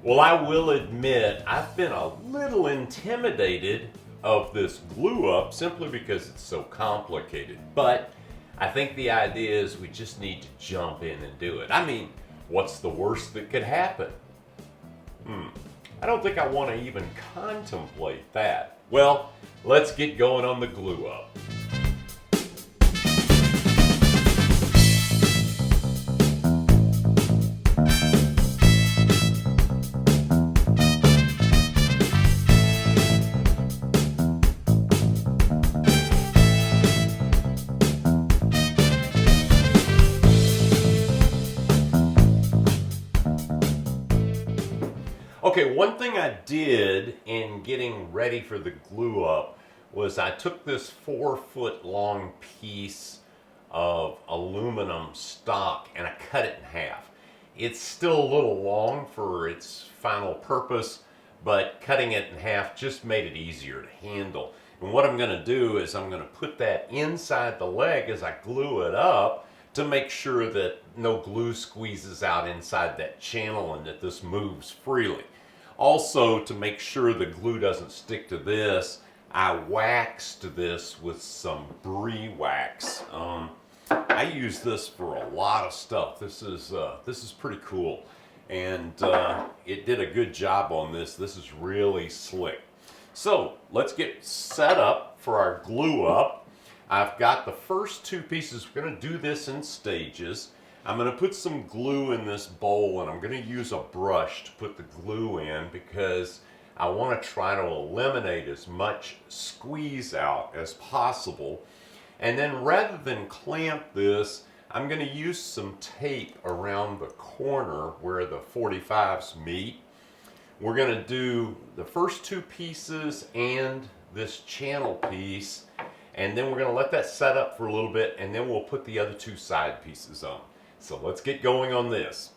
Well, I will admit I've been a little intimidated of this glue up simply because it's so complicated. But I think the idea is we just need to jump in and do it. I mean, what's the worst that could happen? I don't think I want to even contemplate that. Well, let's get going on the glue up. Okay, one thing I did in getting ready for the glue up was I took this 4-foot long piece of aluminum stock and I cut it in half. It's still a little long for its final purpose, but cutting it in half just made it easier to handle. And what I'm going to do is I'm going to put that inside the leg as I glue it up to make sure that no glue squeezes out inside that channel and that this moves freely. Also, to make sure the glue doesn't stick to this, I waxed this with some brie wax. I use this for a lot of stuff. This is pretty cool, and it did a good job on this. This is really slick. So let's get set up for our glue up. I've got the first two pieces. We're going to do this in stages. I'm going to put some glue in this bowl and I'm going to use a brush to put the glue in because I want to try to eliminate as much squeeze out as possible. And then rather than clamp this, I'm going to use some tape around the corner where the 45s meet. We're going to do the first two pieces and this channel piece, and then we're going to let that set up for a little bit, and then we'll put the other two side pieces on. So let's get going on this.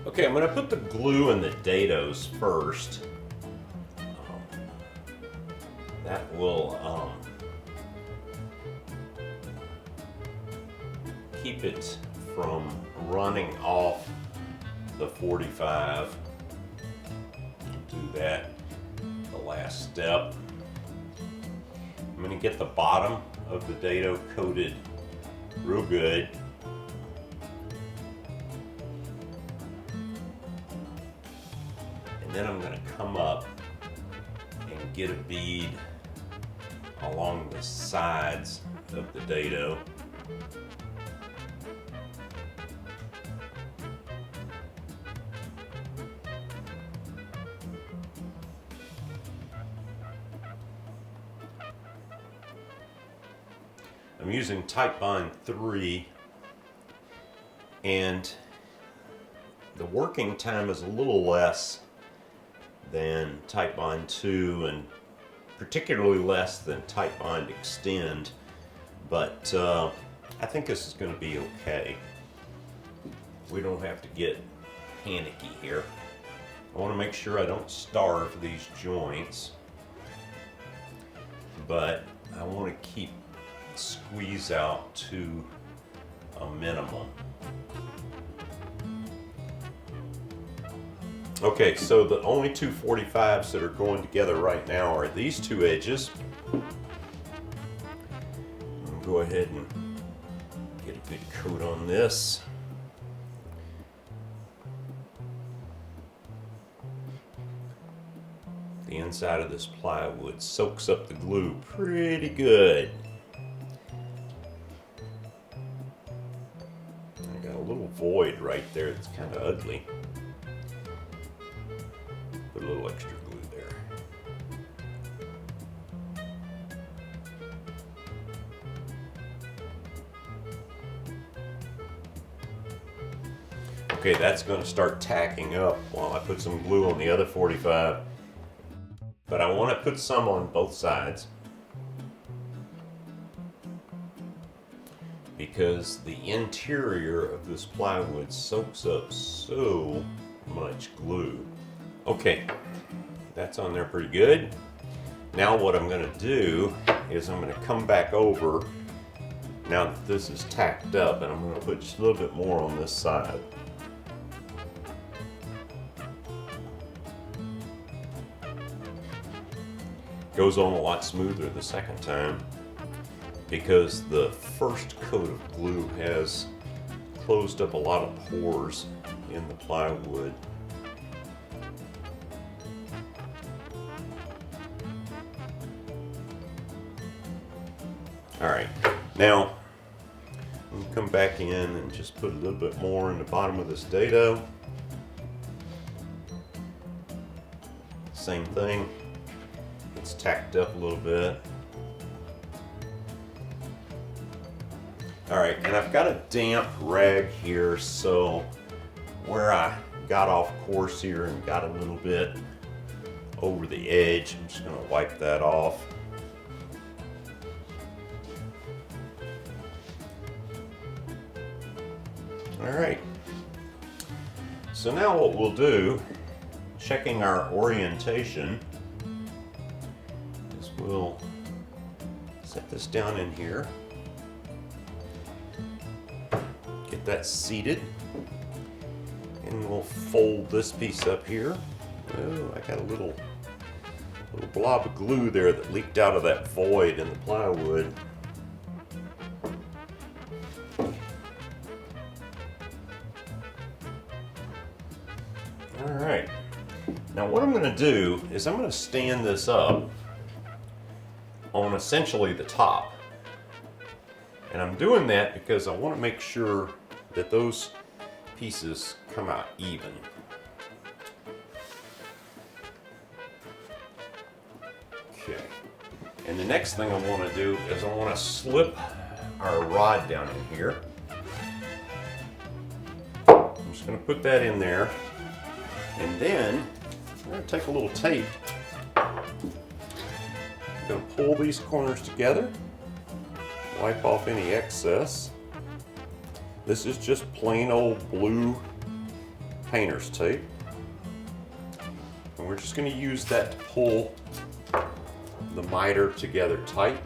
Okay, I'm going to put the glue in the dados first. That will keep it from running off the 45. Do that the last step. I'm going to get the bottom of the dado coated real good. And then I'm going to come up and get a bead along the sides of the dado. I'm using Typebond 3, and the working time is a little less than Typebond 2 and particularly less than Typebond Extend, but I think this is going to be okay. We don't have to get panicky here. I want to make sure I don't starve these joints, but I want to keep squeeze out to a minimum. Okay, so the only two 45s that are going together right now are these two edges. I'll go ahead and get a good coat on this. The inside of this plywood soaks up the glue pretty good. I got a little void right there that's kind of ugly. Put a little extra glue there. Okay, that's going to start tacking up while I put some glue on the other 45. But I want to put some on both sides. because the interior of this plywood soaks up so much glue. Okay, that's on there pretty good. Now what I'm going to do is I'm going to come back over now that this is tacked up, and I'm going to put just a little bit more on this side. Goes on a lot smoother the second time because the first coat of glue has closed up a lot of pores in the plywood. Alright, now I'm going to come back in and just put a little bit more in the bottom of this dado. Same thing, it's tacked up a little bit. Alright, and I've got a damp rag here, so where I got off course here and got a little bit over the edge, I'm just going to wipe that off. Alright, so now what we'll do, checking our orientation, is we'll set this down in here, get that seated, and we'll fold this piece up here. Oh, I got a little blob of glue there that leaked out of that void in the plywood. Alright, now what I'm going to do is I'm going to stand this up on essentially the top. And I'm doing that because I want to make sure that those pieces come out even. Okay, and the next thing I want to do is I want to slip our rod down in here. I'm just going to put that in there. And then I'm going to take a little tape. I'm going to pull these corners together, wipe off any excess. This is just plain old blue painter's tape. And we're just going to use that to pull the miter together tight.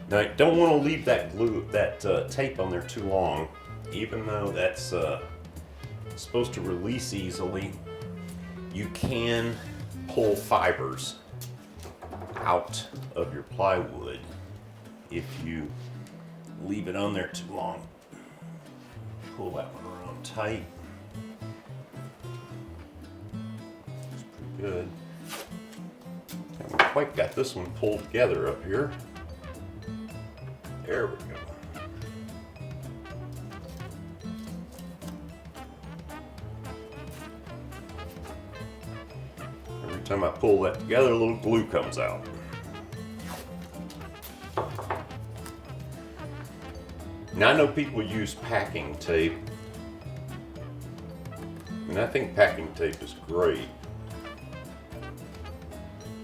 Now, you don't want to leave that tape on there too long, even though that's supposed to release easily. You can pull fibers out of your plywood if you leave it on there too long. Pull that one around tight. It's pretty good. Haven't quite got this one pulled together up here. There we go. Every time I pull that together, a little glue comes out. Now I know people use packing tape, and I think packing tape is great,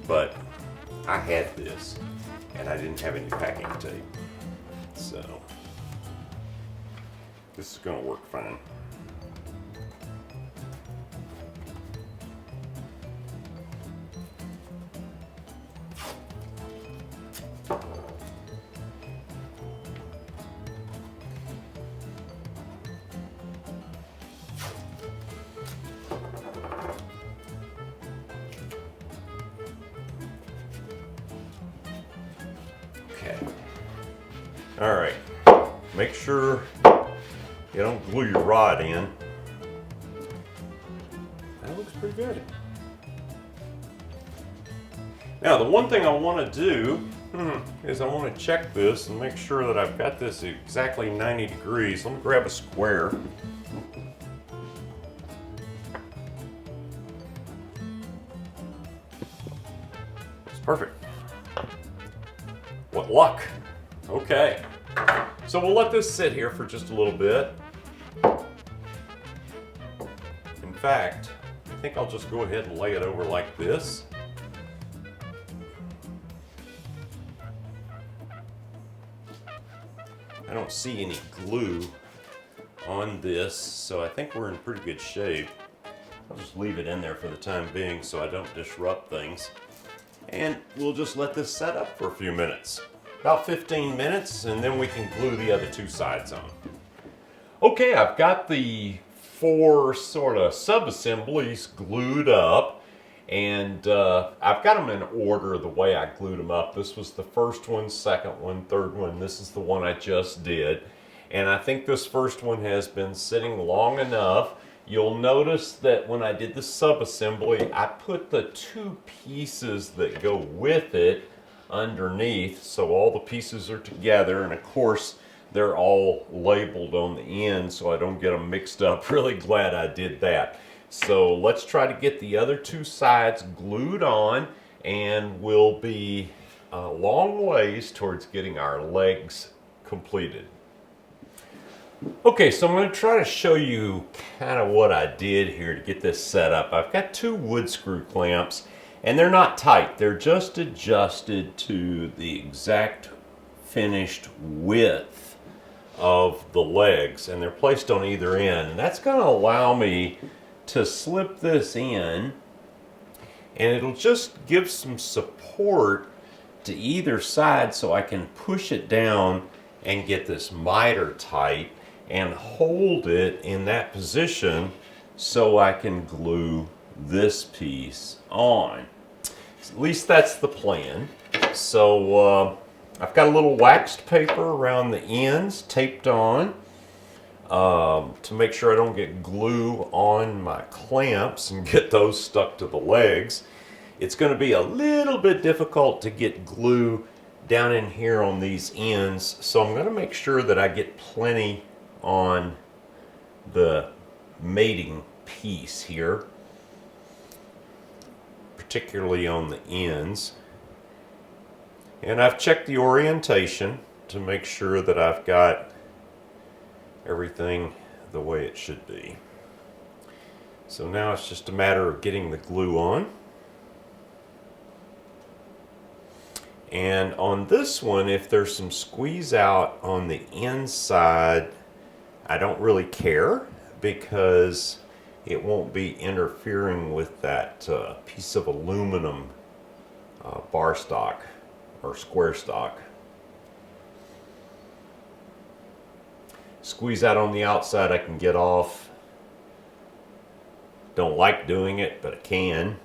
but I had this, and I didn't have any packing tape. So, this is going to work fine. Okay. All right, make sure you don't glue your rod in. That looks pretty good. Now, the one thing I want to do is I want to check this and make sure that I've got this exactly 90 degrees. Let me grab a square. It's perfect. What luck. Okay. So we'll let this sit here for just a little bit. In fact, I think I'll just go ahead and lay it over like this. I don't see any glue on this, so I think we're in pretty good shape. I'll just leave it in there for the time being so I don't disrupt things. And we'll just let this set up for a few minutes. About 15 minutes, and then we can glue the other two sides on. Okay, I've got the 4 sort of sub-assemblies glued up, and I've got them in order the way I glued them up. This was the first one, second one, third one. This is the one I just did. And I think this first one has been sitting long enough. You'll notice that when I did the sub-assembly, I put the 2 pieces that go with it underneath, so all the pieces are together, and of course they're all labeled on the end so I don't get them mixed up. Really glad I did that. So let's try to get the other 2 sides glued on, and we'll be a long ways towards getting our legs completed. Okay, so I'm going to try to show you kind of what I did here to get this set up. I've got 2 wood screw clamps, and they're not tight. They're just adjusted to the exact finished width of the legs, and they're placed on either end. And that's going to allow me to slip this in, and it'll just give some support to either side so I can push it down and get this miter tight and hold it in that position so I can glue this piece on. At least that's the plan. So I've got a little waxed paper around the ends taped on to make sure I don't get glue on my clamps and get those stuck to the legs. It's going to be a little bit difficult to get glue down in here on these ends, so I'm going to make sure that I get plenty on the mating piece here, particularly on the ends. And I've checked the orientation to make sure that I've got everything the way it should be. So now it's just a matter of getting the glue on. And on this one, if there's some squeeze out on the inside, I don't really care because it won't be interfering with that piece of aluminum bar stock or square stock. Squeeze out on the outside I can get off. Don't like doing it, but I can.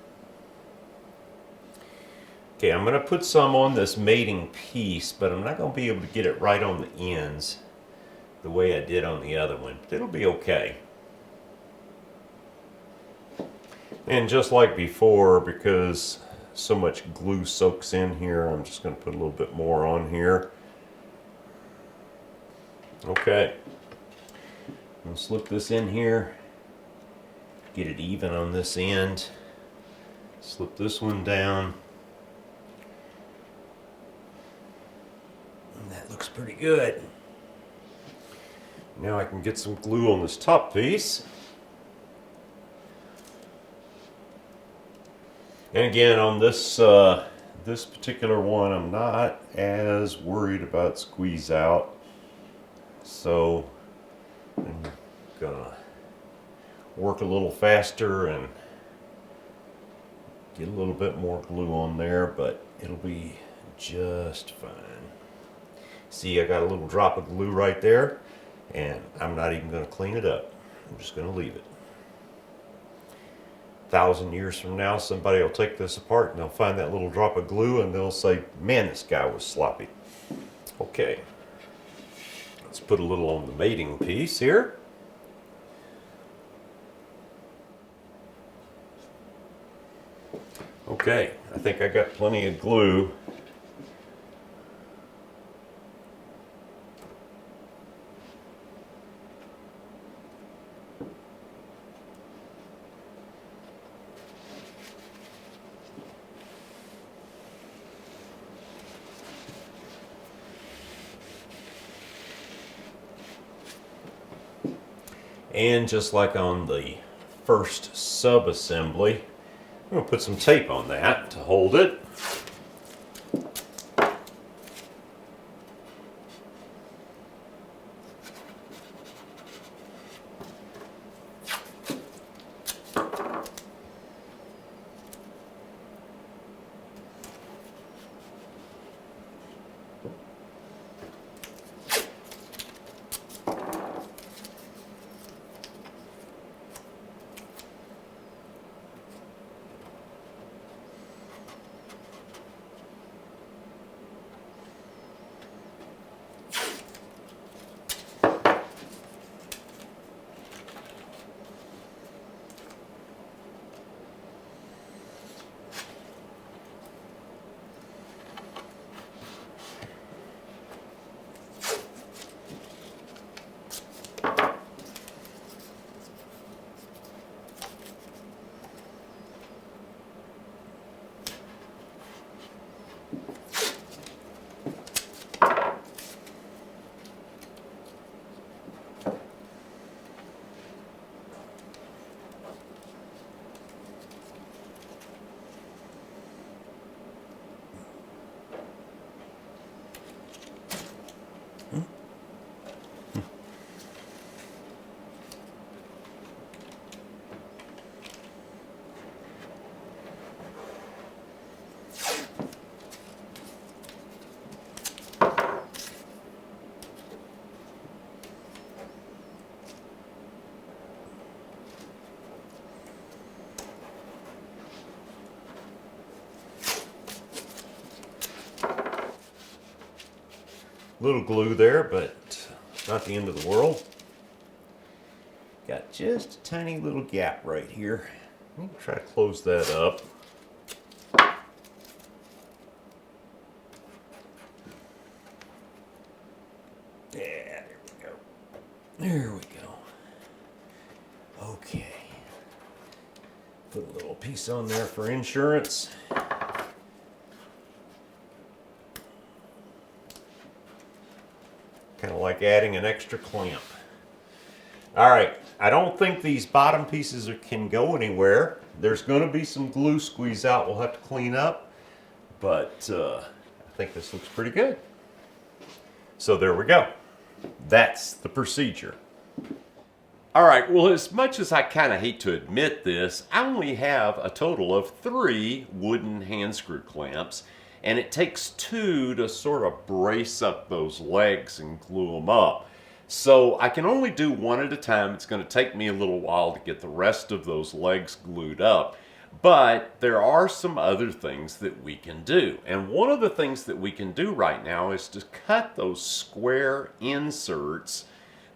Okay, I'm going to put some on this mating piece, but I'm not going to be able to get it right on the ends the way I did on the other one. But it'll be okay. And just like before, because so much glue soaks in here, I'm just going to put a little bit more on here. Okay. I'm going to slip this in here, get it even on this end, slip this one down. And that looks pretty good. Now I can get some glue on this top piece. And again, on this this particular one, I'm not as worried about squeeze out. So I'm gonna work a little faster and get a little bit more glue on there, but it'll be just fine. See, I got a little drop of glue right there, and I'm not even going to clean it up. I'm just going to leave it. 1,000 years from now, somebody will take this apart and they'll find that little drop of glue and they'll say, man, this guy was sloppy. Okay, let's put a little on the mating piece here. Okay, I think I got plenty of glue And just like on the first sub-assembly, I'm going to put some tape on that to hold it. Little glue there, but not the end of the world. Got just a tiny little gap right here. Let me try to close that up. Yeah, there we go. There we go. Okay. Put a little piece on there for insurance. Kind of like adding an extra clamp. All right, I don't think these bottom pieces can go anywhere. There's going to be some glue squeeze out we'll have to clean up, but I think this looks pretty good. So there we go. That's the procedure. All right, well, as much as I kind of hate to admit this, I only have a total of 3 wooden hand screw clamps, and it takes 2 to sort of brace up those legs and glue them up. So I can only do 1 at a time. It's going to take me a little while to get the rest of those legs glued up. But there are some other things that we can do. And one of the things that we can do right now is to cut those square inserts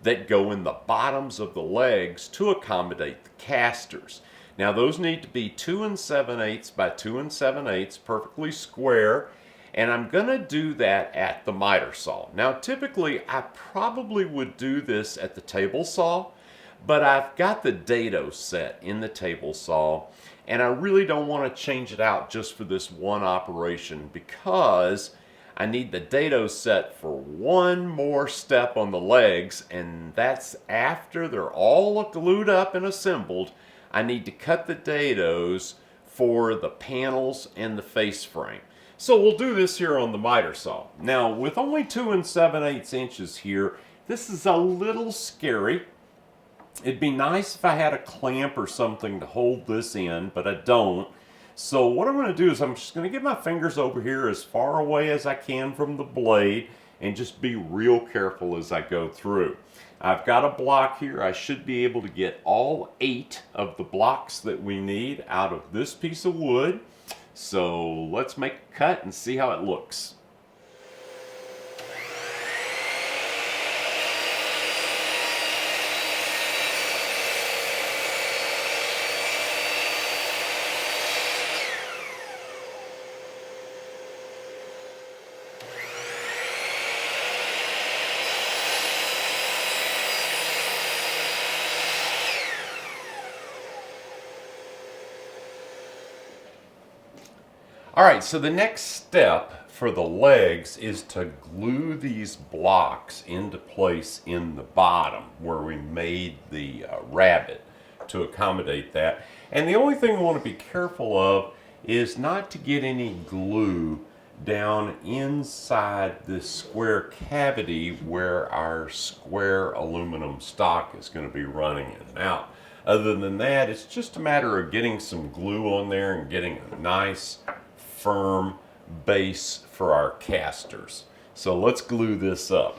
that go in the bottoms of the legs to accommodate the casters. Now those need to be 2 7/8 by 2 7/8, perfectly square, and I'm going to do that at the miter saw. Now typically I probably would do this at the table saw, but I've got the dado set in the table saw, and I really don't want to change it out just for this one operation because I need the dado set for one more step on the legs, and that's after they're all glued up and assembled. I need to cut the dados for the panels and the face frame. So we'll do this here on the miter saw. Now with only 2 7/8 inches here, this is a little scary. It'd be nice if I had a clamp or something to hold this in, but I don't. So what I'm going to do is I'm just going to get my fingers over here as far away as I can from the blade and just be real careful as I go through. I've got a block here. I should be able to get all 8 of the blocks that we need out of this piece of wood. So let's make a cut and see how it looks. All right, so the next step for the legs is to glue these blocks into place in the bottom where we made the rabbet to accommodate that. And the only thing we want to be careful of is not to get any glue down inside this square cavity where our square aluminum stock is going to be running in and out. Other than that, it's just a matter of getting some glue on there and getting a nice firm base for our casters. So let's glue this up.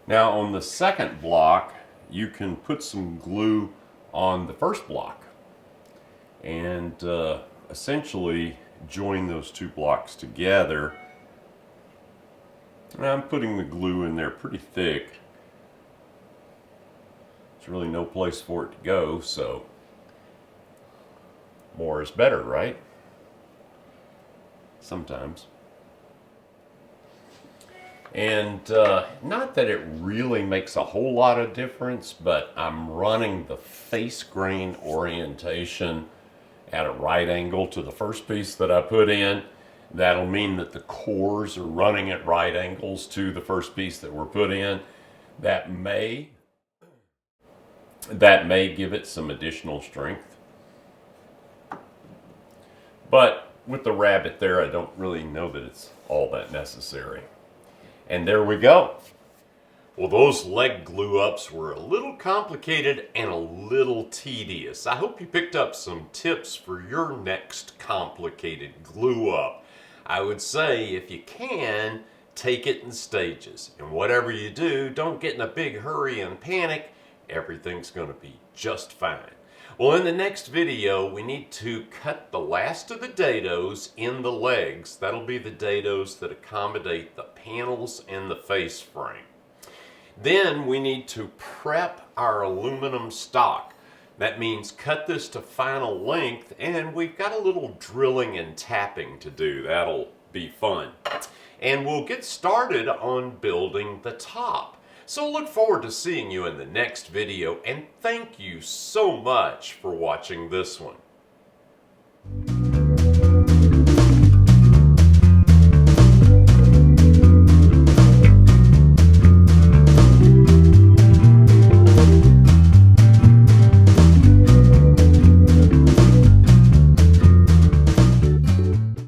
Now on the second block, you can put some glue on the first block and essentially join those two blocks together. And I'm putting the glue in there pretty thick. There's really no place for it to go, so more is better, right? Sometimes. And not that it really makes a whole lot of difference, but I'm running the face grain orientation at a right angle to the first piece that I put in. That'll mean that the cores are running at right angles to the first piece that we're put in. That may give it some additional strength. But with the rabbet there, I don't really know that it's all that necessary. And there we go. Well, those leg glue ups were a little complicated and a little tedious. I hope you picked up some tips for your next complicated glue up. I would say if you can, take it in stages. And whatever you do, don't get in a big hurry and panic. Everything's going to be just fine. Well, in the next video, we need to cut the last of the dados in the legs. That'll be the dados that accommodate the panels and the face frame. Then we need to prep our aluminum stock. That means cut this to final length, and we've got a little drilling and tapping to do. That'll be fun. And we'll get started on building the top. So look forward to seeing you in the next video, and thank you so much for watching this one.